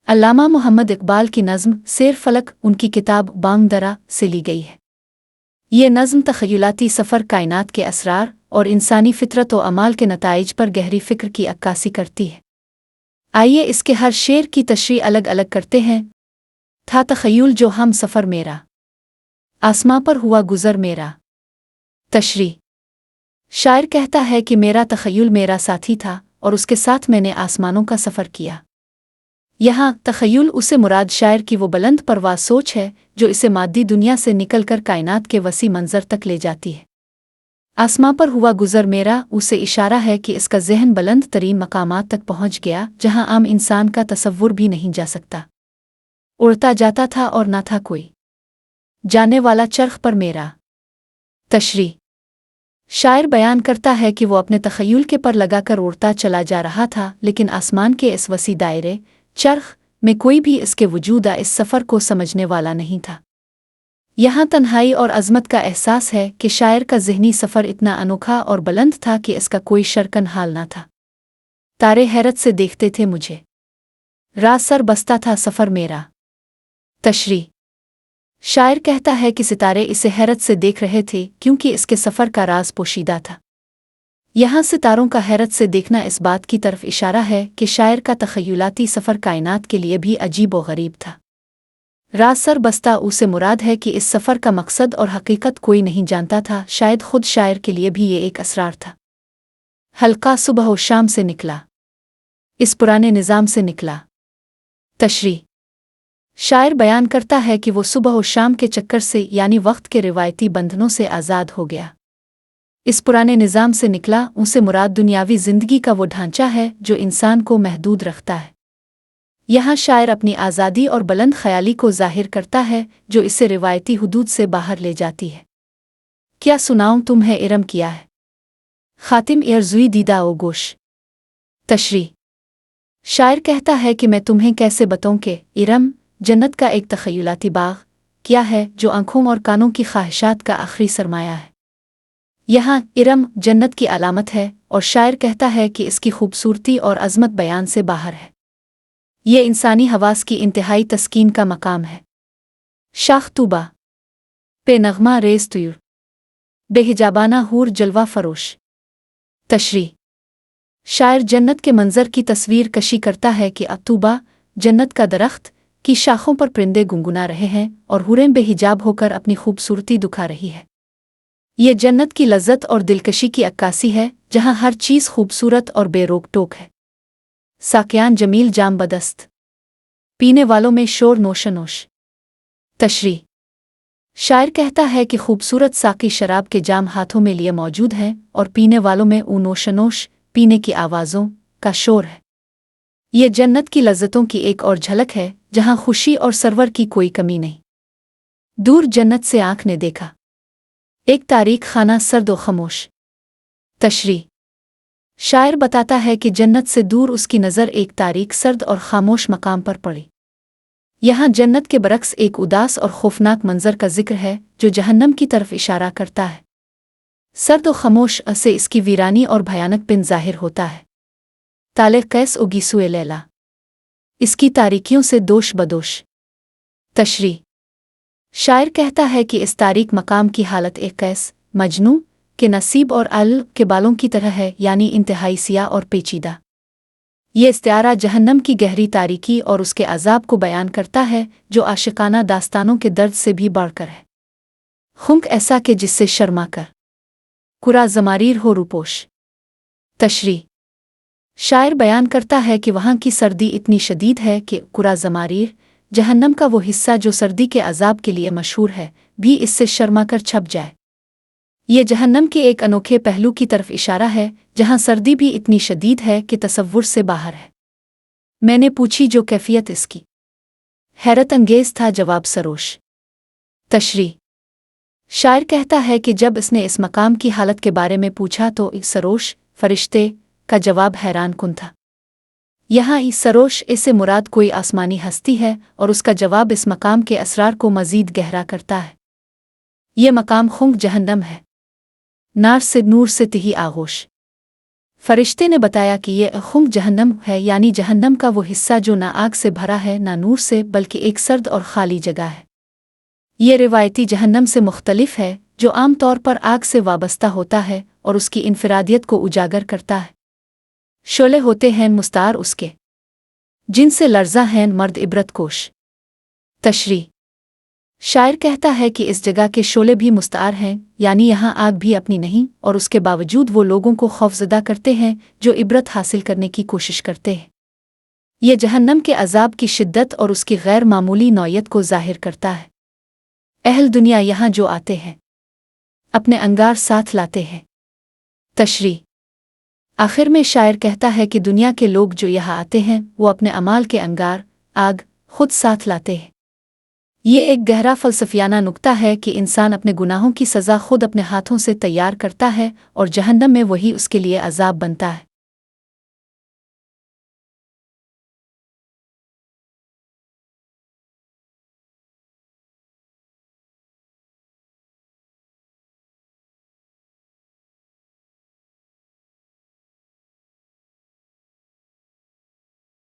अल्लामा मोहम्मद इकबाल की नज़्म सैर फलक उनकी किताब बांग दरा से ली गई है। ये नज़्म तख़य्युलाती सफ़र कायनात के असरार और इंसानी फ़ितरत व अमाल के नताइज पर गहरी फ़िक्र की अक्कासी करती है। आइए इसके हर शेर की तशरीह अलग अलग करते हैं। था तख़य्युल जो हम सफ़र मेरा, आसमां पर हुआ गुज़र मेरा। तशरीह: शायर कहता है कि मेरा तख़य्युल मेरा साथी था और उसके साथ मैंने आसमानों का सफ़र किया। यहाँ तख़य्युल उसे मुराद शायर की वो बुलंद परवाज़ सोच है जो इसे मादी दुनिया से निकलकर कायनात के वसी मंज़र तक ले जाती है। आसमां पर हुआ गुज़र मेरा उसे इशारा है कि इसका ज़हन बुलंद तरीन मकामात तक पहुँच गया जहाँ आम इंसान का तसव्वुर भी नहीं जा सकता। उड़ता जाता था और न था कोई जाने वाला चरख पर मेरा। तशरीह: शायर बयान करता है कि वो अपने तख़य्युल के पर लगाकर उड़ता चला जा रहा था, लेकिन आसमान के इस वसी दायरे चरख में कोई भी इसके वजूद इस सफ़र को समझने वाला नहीं था। यहाँ तन्हाई और अज़मत का एहसास है कि शायर का ज़हनी सफ़र इतना अनोखा और बुलंद था कि इसका कोई शरकन हाल न था। तारे हैरत से देखते थे मुझे, रात सर बसता था सफ़र मेरा। तशरीह: शायर कहता है कि सितारे इसे हैरत से देख रहे थे क्योंकि इसके सफ़र का राज पोशीदा था। यहाँ सितारों का हैरत से देखना इस बात की तरफ इशारा है कि शायर का तख़य्युलाती सफ़र कायनात के लिए भी अजीब व गरीब था। राज सर बस्ता उसे मुराद है कि इस सफ़र का मकसद और हकीकत कोई नहीं जानता था। शायद खुद शायर के लिए भी ये एक असरार था। हल्का सुबह व शाम से निकला, इस पुराने निज़ाम से निकला। तशरीह: शायर बयान करता है कि वो सुबह व शाम के चक्कर से यानी वक्त के रिवायती बंधनों से आज़ाद हो गया। इस पुराने निज़ाम से निकला उसे मुराद दुनियावी ज़िंदगी का वो ढांचा है जो इंसान को महदूद रखता है। यहाँ शायर अपनी आज़ादी और बुलंद ख़याली को ज़ाहिर करता है जो इसे रिवायती हुदूद से बाहर ले जाती है। क्या सुनाऊँ तुम्हें इरम किया है ख़ातिम एरज़ुई दीदा ओ गोश। तशरीह: शायर कहता है कि मैं तुम्हें कैसे बताऊँ कि इरम जन्नत का एक तख़य्युलाती बाग़ क्या है जो आँखों और कानों की ख्वाहिशात का आखिरी सरमाया है। यहाँ इरम जन्नत की अलामत है और शायर कहता है कि इसकी खूबसूरती और अज़मत बयान से बाहर है। ये इंसानी हवास की इंतहाई तस्कीन का मकाम है। शाख तूबा पे नग़मा रेज़ तुयूर, बेहिजाबाना हूर जलवा फरोश। तशरीह: शायर जन्नत के मंज़र की तस्वीर कशी करता है कि अतूबा जन्नत का दरख्त की शाखों पर परिंदे गुनगुना रहे हैं और हूरें बेहिजाब होकर अपनी खूबसूरती दिखा रही है। ये जन्नत की लज़्ज़त और दिलकशी की अक्कासी है जहाँ हर चीज़ खूबसूरत और बेरोक टोक है। साकियान जमील जाम बदस्त, पीने वालों में शोर नोशनोश। तशरीह: शायर कहता है कि खूबसूरत साकी शराब के जाम हाथों में लिए मौजूद हैं और पीने वालों में नोशनोश पीने की आवाज़ों का शोर है। ये जन्नत की लज़्ज़तों की एक और झलक है जहाँ खुशी और सरवर की कोई कमी नहीं। दूर जन्नत से आँख ने देखा एक तारीख खाना सर्द व खामोश। तशरीह: शायर बताता है कि जन्नत से दूर उसकी नज़र एक तारीख सर्द और खामोश मकाम पर पड़ी। यहाँ जन्नत के बरक्स एक उदास और खौफनाक मंजर का जिक्र है जो जहन्नम की तरफ इशारा करता है। सर्द व खामोश से इसकी वीरानी और भयानक पिन जाहिर होता है। ताले कैस ओ गीसुए लैला, इसकी तारीकियों से दोष बदोश। तशरीह: शायर कहता है कि इस तारीक मकाम की हालत एक कैस मजनू के नसीब और अल के बालों की तरह है, यानी इंतहाई सियाह और पेचीदा। ये इस्तिआरा जहन्नम की गहरी तारीकी और उसके अजाब को बयान करता है जो आशिकाना दास्तानों के दर्द से भी बढ़कर है। खुंक ऐसा के जिससे शर्मा कर कुरा ज़मारीर हो रूपोश। तशरीह: शायर बयान करता है कि वहाँ की सर्दी इतनी शदीद है कि कुरा ज़मारीर जहन्नम का वो हिस्सा जो सर्दी के अजाब के लिए मशहूर है भी इससे शर्मा कर छप जाए। ये जहन्नम के एक अनोखे पहलू की तरफ इशारा है जहाँ सर्दी भी इतनी शदीद है कि तसव्वुर से बाहर है। मैंने पूछी जो कैफियत इसकी, हैरत अंगेज़ था जवाब सरोश। तशरीह: शायर कहता है कि जब इसने इस मकाम की हालत के बारे में पूछा तो सरोश फरिश्ते का जवाब हैरान कुन था। यहाँ सरोश इससे मुराद कोई आसमानी हस्ती है और उसका जवाब इस मकाम के असरार को मज़ीद गहरा करता है। ये मकाम खुंक जहन्नम है, नार से नूर से तिही आगोश। फरिश्ते ने बताया कि ये खुम जहन्नम है, यानी जहन्नम का वो हिस्सा जो ना आग से भरा है ना नूर से, बल्कि एक सर्द और खाली जगह है। ये रिवायती जहन्नम से मुख्तलिफ है, जो आम तौर पर आग से वाबस्ता होता है और उसकी इनफरादियत को उजागर करता है। शोले होते हैं मुस्तार उसके, जिनसे लर्जा हैं मर्द इबरतकोश। तशरीह: शायर कहता है कि इस जगह के शोले भी मुस्तार हैं, यानी यहाँ आग भी अपनी नहीं, और उसके बावजूद वो लोगों को खौफजदा करते हैं जो इबरत हासिल करने की कोशिश करते हैं। यह जहन्नम के अजाब की शिद्दत और उसकी गैर मामूली नौयत को जाहिर करता है। अहल दुनिया यहाँ जो आते हैं अपने अंगार साथ लाते हैं। तशरीह: आखिर में शायर कहता है कि दुनिया के लोग जो यहाँ आते हैं वो अपने अमाल के अंगार आग खुद साथ लाते हैं। ये एक गहरा फ़लसफ़ियाना नुक्ता है कि इंसान अपने गुनाहों की सज़ा खुद अपने हाथों से तैयार करता है और जहन्नम में वही उसके लिए अज़ाब बनता है।